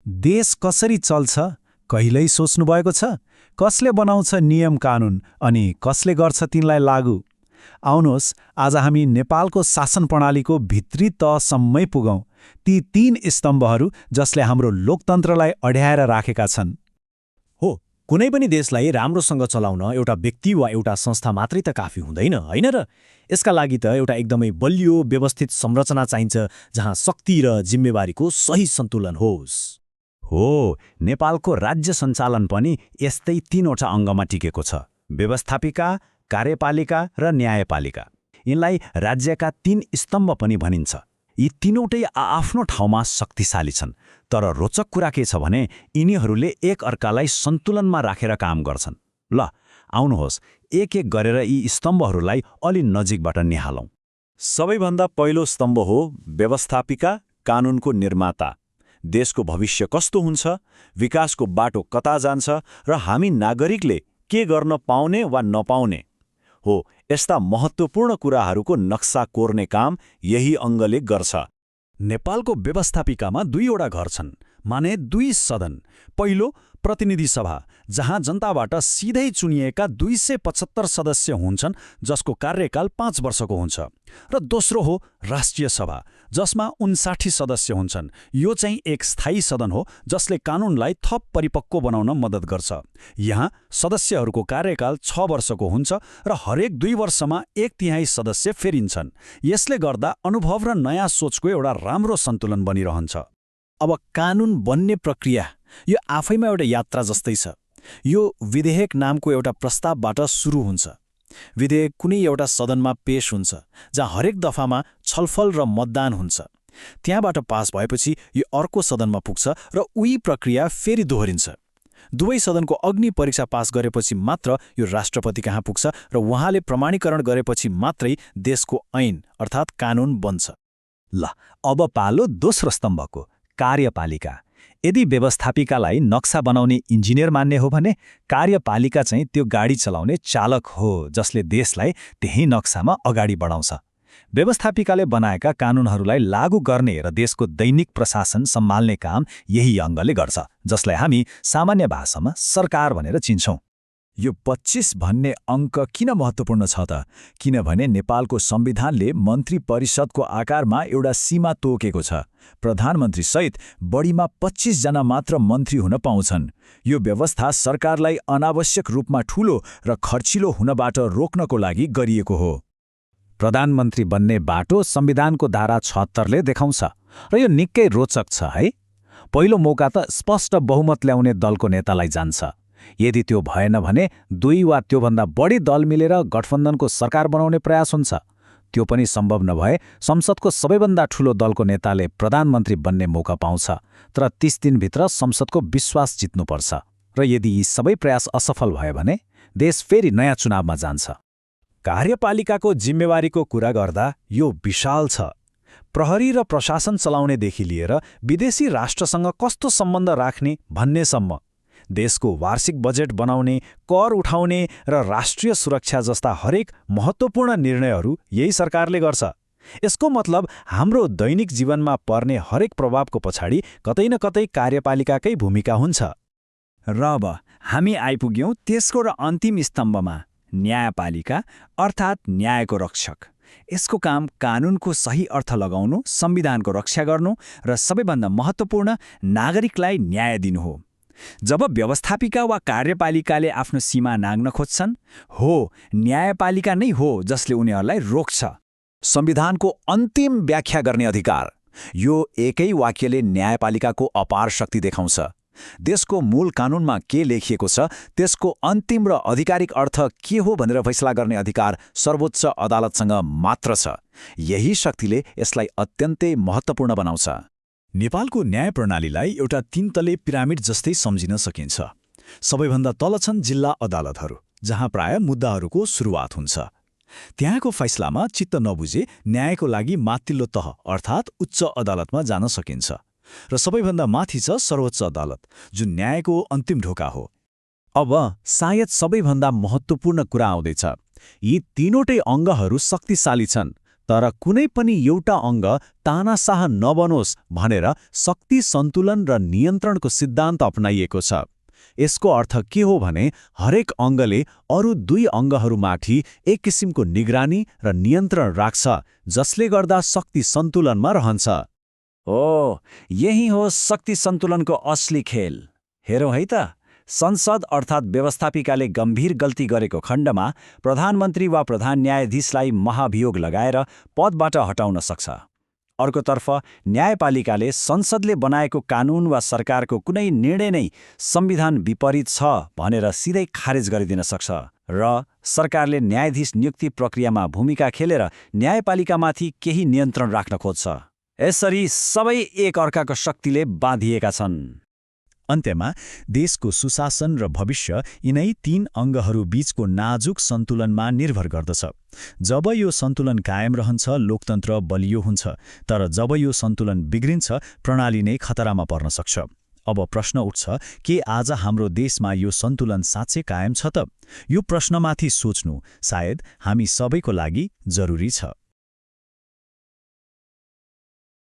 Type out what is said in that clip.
देश कसरी चल्छ कहिल्यै सोच्नुभएको छ? कसले बनाउँछ नियम कानून अनि कसले गर्छ तिनलाई लागू? आउनुहोस् आज हामी नेपालको शासन प्रणालीको भित्री तहसम्मै पुगौं, ती 3 स्तम्भहरू जसले हाम्रो लोकतन्त्रलाई अड्याएर राखेका छन्। हो, कुनै पनि देशलाई राम्रोसँग चलाउन एउटा व्यक्ति वा एउटा संस्था मात्रै त काफी हुँदैन, होइन र? यसका लागि त एउटा एकदमै बलियो व्यवस्थित संरचना चाहिन्छ जहाँ शक्ति र जिम्मेवारीको सही सन्तुलन होस्। हो, नेपालको राज्य सञ्चालन पनि यस्तै 3वटा अङ्गमा टिकेको छ: व्यवस्थापिका, कार्यपालिका र न्यायपालिका। यिनलाई राज्यका 3 स्तम्भ पनि भनिन्छ। यी तीनवटै आफ्नो ठाउँमा शक्तिशाली छन्, तर रोचक कुरा के छ भने यिनीहरूले एक अर्कालाई सन्तुलनमा राखेर काम गर्छन्। ल, आउनुहोस् एक एक गरेर यी स्तम्भहरूलाई अलि नजिकबाट निहालौं। सबैभन्दा पहिलो स्तम्भ हो व्यवस्थापिका, कानूनको निर्माता। देशको भविष्य कस्तो हुन्छ, विकासको बाटो कता जान्छ र हामी नागरिकले के गर्न पाउने वा नपाउने हो, यस्ता महत्त्वपूर्ण कुराहरूको नक्सा कोर्ने काम यही अङ्गले गर्छ। नेपालको व्यवस्थापिकामा 2वटा घर छन्, माने 2 सदन। पहिलो प्रतिनिधि सभा, जहाँ जनताबाट सिधै चुनिएका 275 सदस्य हुन्छन्, जसको कार्यकाल 5 वर्षको हुन्छ। र दोस्रो हो राष्ट्रिय सभा, जसमा 59 सदस्य हुन्छन्। यो चाहिँ एक स्थायी सदन हो जसले कानूनलाई थप परिपक्व बनाउन मद्दत गर्छ। यहाँ सदस्यहरूको कार्यकाल 6 वर्षको हुन्छ र हरेक 2 वर्षमा 1/3 सदस्य फेरिन्छन्। यसले गर्दा अनुभव र नयाँ सोचको एउटा राम्रो सन्तुलन बनिरहन्छ। अब कानून बन्ने प्रक्रिया यो आफैमा एउटा यात्रा जस्तै छ। यो विधेयक नामको एउटा प्रस्तावबाट सुरु हुन्छ। विधेयक कुनै एउटा सदनमा पेश हुन्छ, जहाँ हरेक दफामा छलफल र मतदान हुन्छ। त्यहाँबाट पास भएपछि यो अर्को सदनमा पुग्छ र उही प्रक्रिया फेरि दोहोरिन्छ। दुवै सदनको अग्नि परीक्षा पास गरेपछि मात्र यो राष्ट्रपति कहाँ पुग्छ र उहाँले प्रमाणीकरण गरेपछि मात्रै देशको ऐन अर्थात् कानून बन्छ। ल, अब पालो दोस्रो स्तम्भको कार्यपालिका। यदि व्यवस्थापिकालाई नक्सा बनाउने इन्जिनियर मान्ने हो भने कार्यपालिका चाहिँ त्यो गाडी चलाउने चालक हो जसले देशलाई त्यही नक्सामा अगाडि बढाउँछ। व्यवस्थापिकाले बनाएका कानूनहरूलाई लागू गर्ने र देशको दैनिक प्रशासन सम्हाल्ने काम यही अङ्गले गर्छ, जसलाई हामी सामान्य भाषामा सरकार भनेर चिन्छौँ। यो 25 भन्ने अङ्क किन महत्त्वपूर्ण छ त? किनभने नेपालको संविधानले मन्त्री परिषदको आकारमा एउटा सीमा तोकेको छ। प्रधानमन्त्री सहित बढीमा 25 जना मात्र मन्त्री हुन पाउँछन्। यो व्यवस्था सरकारलाई अनावश्यक रूपमा ठूलो र खर्चिलो हुनबाट रोक्नको लागि गरिएको हो। प्रधानमन्त्री बन्ने बाटो संविधानको धारा 76ले देखाउँछ र यो निकै रोचक छ है। पहिलो मौका त स्पष्ट बहुमत ल्याउने दलको नेतालाई जान्छ। यदि त्यो भएन भने 2 वा त्योभन्दा बढी दल मिलेर गठबन्धनको सरकार बनाउने प्रयास हुन्छ। त्यो पनि सम्भव नभए संसदको सबैभन्दा ठूलो दलको नेताले प्रधानमन्त्री बन्ने मौका पाउँछ, तर 30 दिनभित्र संसदको विश्वास जित्नुपर्छ। र यदि यी सबै प्रयास असफल भए भने देश फेरि नयाँ चुनावमा जान्छ। कार्यपालिकाको जिम्मेवारीको कुरा गर्दा यो विशाल छ। प्रहरी र प्रशासन चलाउनेदेखि लिएर विदेशी राष्ट्रसँग कस्तो सम्बन्ध राख्ने भन्नेसम्म, देशको वार्षिक बजेट बनाउने, कर उठाउने र राष्ट्रिय सुरक्षा जस्ता हरेक महत्त्वपूर्ण निर्णयहरू यही सरकारले गर्छ। यसको मतलब हाम्रो दैनिक जीवनमा पर्ने हरेक प्रभावको पछाडि कतै न कतै कार्यपालिकाकै भूमिका हुन्छ। र अब हामी आइपुग्यौं तेस्रो र अन्तिम स्तम्भमा, न्यायपालिका अर्थात् न्यायको रक्षक। यसको काम कानूनको सही अर्थ लगाउनु, संविधानको रक्षा गर्नु र सबैभन्दा महत्त्वपूर्ण नागरिकलाई न्याय दिनु हो। जब व्यवस्थापिका वा कार्यपालिकाले आफ्नो सीमा नाग्न खोज्छन्, हो न्यायपालिका नै हो जसले उनीहरूलाई रोक्छ। संविधानको अन्तिम व्याख्या गर्ने अधिकार। यो एकै वाक्यले न्यायपालिकाको अपार शक्ति देखाउँछ। देशको मूल कानूनमा के लेखिएको छ त्यसको अन्तिम र आधिकारिक अर्थ के हो भनेर फैसला गर्ने अधिकार सर्वोच्च अदालतसँग मात्र छ। यही शक्तिले यसलाई अत्यन्तै महत्त्वपूर्ण बनाउँछ। नेपालको न्याय प्रणालीलाई एउटा 3 तले पिरामिड जस्तै सम्झिन सकिन्छ। सबैभन्दा तल छन् जिल्ला अदालतहरू, जहाँ प्राय मुद्दाहरूको सुरुवात हुन्छ। त्यहाँको फैसलामा चित्त नबुझे न्यायको लागि माथिल्लो तह अर्थात् उच्च अदालतमा जान सकिन्छ। र सबैभन्दा माथि छ सर्वोच्च अदालत, जुन न्यायको अन्तिम ढोका हो। अब सायद सबैभन्दा महत्त्वपूर्ण कुरा आउँदैछ। यी तीनवटै अङ्गहरू शक्तिशाली छन्, तर कुनै पनि एउटा अङ्ग तानासाह नबनोस् भनेर शक्ति सन्तुलन र नियन्त्रणको सिद्धान्त अपनाइएको छ। यसको अर्थ के हो भने हरेक अङ्गले अरू 2 अङ्गहरूमाथि एक किसिमको निगरानी र नियन्त्रण राख्छ, जसले गर्दा शक्ति सन्तुलनमा रहन्छ। ओ, यही हो शक्ति सन्तुलनको असली खेल। हेरौँ है त, संसद अर्थात् व्यवस्थापिकाले गम्भीर गल्ती गरेको खण्डमा प्रधानमन्त्री वा प्रधान न्यायाधीशलाई महाभियोग लगाएर पदबाट हटाउन सक्छ। अर्कोतर्फ न्यायपालिकाले संसदले बनाएको कानून वा सरकारको कुनै निर्णय नै संविधान विपरीत छ भनेर सिधै खारेज गरिदिन सक्छ र सरकारले न्यायाधीश नियुक्ति प्रक्रियामा भूमिका खेलेर न्यायपालिकामाथि केही नियन्त्रण राख्न खोज्छ। यसरी सबै एक अर्काको शक्तिले बाँधिएका छन्। अन्त्यमा देशको सुशासन र भविष्य यिनै 3 अङ्गहरू बीचको नाजुक सन्तुलनमा निर्भर गर्दछ। जब यो सन्तुलन कायम रहन्छ, लोकतन्त्र बलियो हुन्छ, तर जब यो सन्तुलन बिग्रिन्छ, प्रणाली नै खतरामा पर्न सक्छ। अब प्रश्न उठ्छ, के आज हाम्रो देशमा यो सन्तुलन साँच्चै कायम छ त? यो प्रश्नमाथि सोच्नु सायद हामी सबैको लागि जरुरी छ।